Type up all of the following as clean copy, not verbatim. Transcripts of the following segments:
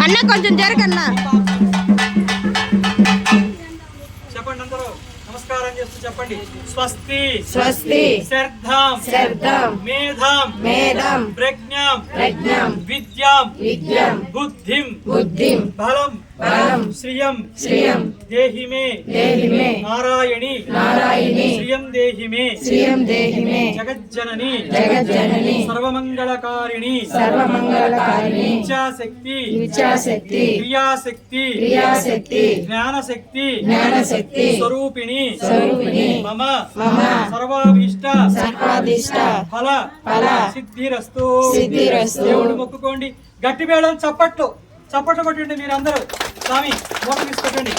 అన్న కొంచెం జరగన్నా. చెప్పండి అందరూ నమస్కారం చేస్తూ చెప్పండి. స్వస్తి స్వస్తి శ్రద్ధాం శ్రద్ధాం మేధాం మేధాం ప్రజ్ఞాం ప్రజ్ఞాం విద్యాం విద్యాం బుద్ధిం బుద్ధిం బలం బలం శ్రియం శ్రియం దేహి మే నారాయణి నారాయణి శ్రియం దేహి మే జగజ్జనని సర్వమంగళకారిణి ఇచ్ఛాశక్తి క్రియాశక్తి జ్ఞానశక్తి స్వరూపిణి మమ సర్వాభీష్ట ఫల సిద్ధిరస్తు. దేవుడు మొక్కుకోండి. గట్టి మేళం చప్పట్లు కొట్టండి మీరందరూ. స్వామి మూట తీసుకొట్టండి.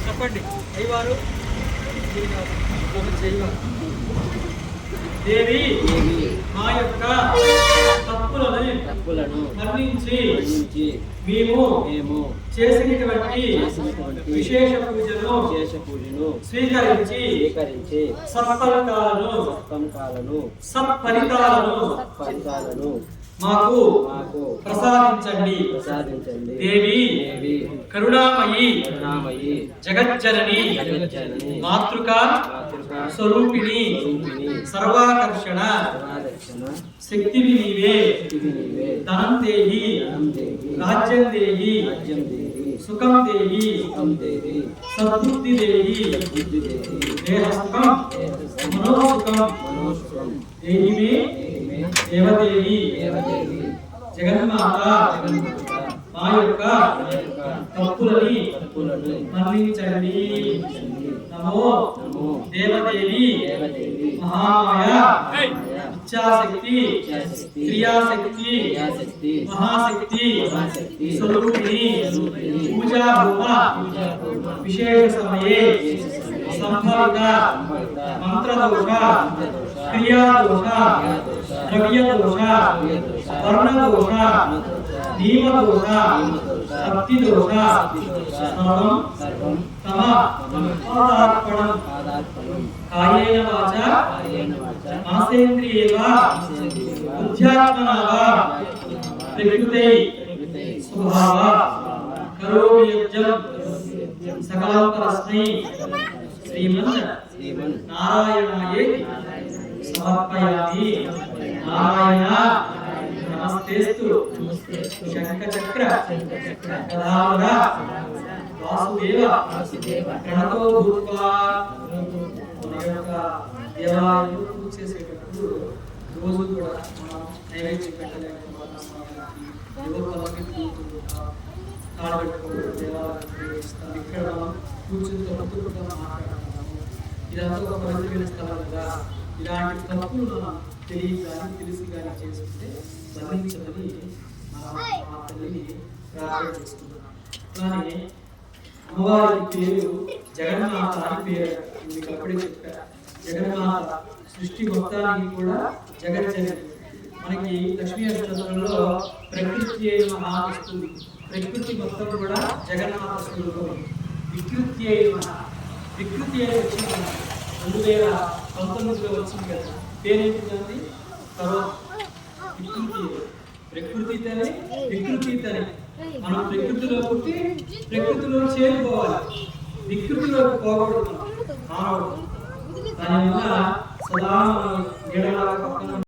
చెప్పండి. అయ్యవారు దేవి మా యొక్క తప్పులను మన్నించి మేము చేసినటువంటి విశేష పూజను స్వీకరించి సత్ఫలితాలను మాకు ప్రసాదించండి. దేవి కరుణామయి జగజ్జనని మాతృకా స్వరూపిణి సర్వాకర్షణ శక్తివి నీవే. ధనం దేహి రాజ్యం దేహి సుఖం దేహి సద్బుద్ధి దేహి దేహసుఖం మనోసుఖం దేహి మే దేవదేవి జగన్మాత మా యొక్క తప్పులని మన్నించండి. నమో దేవదేవి మహామాయ ఇచ్ఛాశక్తి క్రియాశక్తి మహాశక్తి స్వరూపిణి పూజాభూమ విశేష సమయే సంభవిత మంత్రదోష క్రియాదోష ద్రవ్యదోష వర్ణదోష నియమదోష భక్తిదోష సర్వం తమ పాదార్పణం కాయేన వాచా మనసేంద్రియేవ బుద్ధ్యాత్మనా వా ప్రకృతే స్వభావ కరోమి యజ్ఞం సకలం పరస్మై శ్రీమన్ నారాయణాయే సమర్పయామి. నారాయణ నమస్తేస్తు శంఖచక్ర గదాధర వాసుదేవ ప్రణతో భూత్వా. దేవాలయంలో పూజ చేసేటప్పుడు రోజు కూడా మనం నైవేద్యం పెట్టలేకపోతున్నాం. యువకులకి తాళ పెట్టుకోవడం, దేవాలయాన్ని ఉపయోగిస్తాం. ఇక్కడ మనం కూర్చుని తప్పుగా మాట్లాడుతున్నాము. ఇదంతా ఒక పవిత్రమైన స్థలం కదా. ఇలాంటి తప్పులు మనం తెలిసి కానీ చేసుకుంటే బంధించమని మా తల్లిని ప్రార్థన చేసుకుంటున్నాం. అలానే అమ్మవారి పేరు జగన్మాత అని పేరు, మీకు అప్పుడే చెప్పారు. జగన్మాత సృష్టి మొత్తానికి కూడా జగజ్జనని. మనకి లక్ష్మీ అష్టోత్తరంలో ప్రకృతి అయిన వస్తుంది. ప్రకృతి మొత్తం కూడా జగన్మాత స్వరూపం. వికృతి అయిన వికృతి అని వచ్చింది 2019లో వచ్చింది కదా. పేరేంటి? తర్వాత ప్రకృతి తనే వికృతి తనే. మనం ప్రకృతిలో పుట్టి ప్రకృతిలో చేరుకోవాలి, వికృతిలో పోకూడదు మానవుడు. దానివల్ల సదా నీడలా పక్కన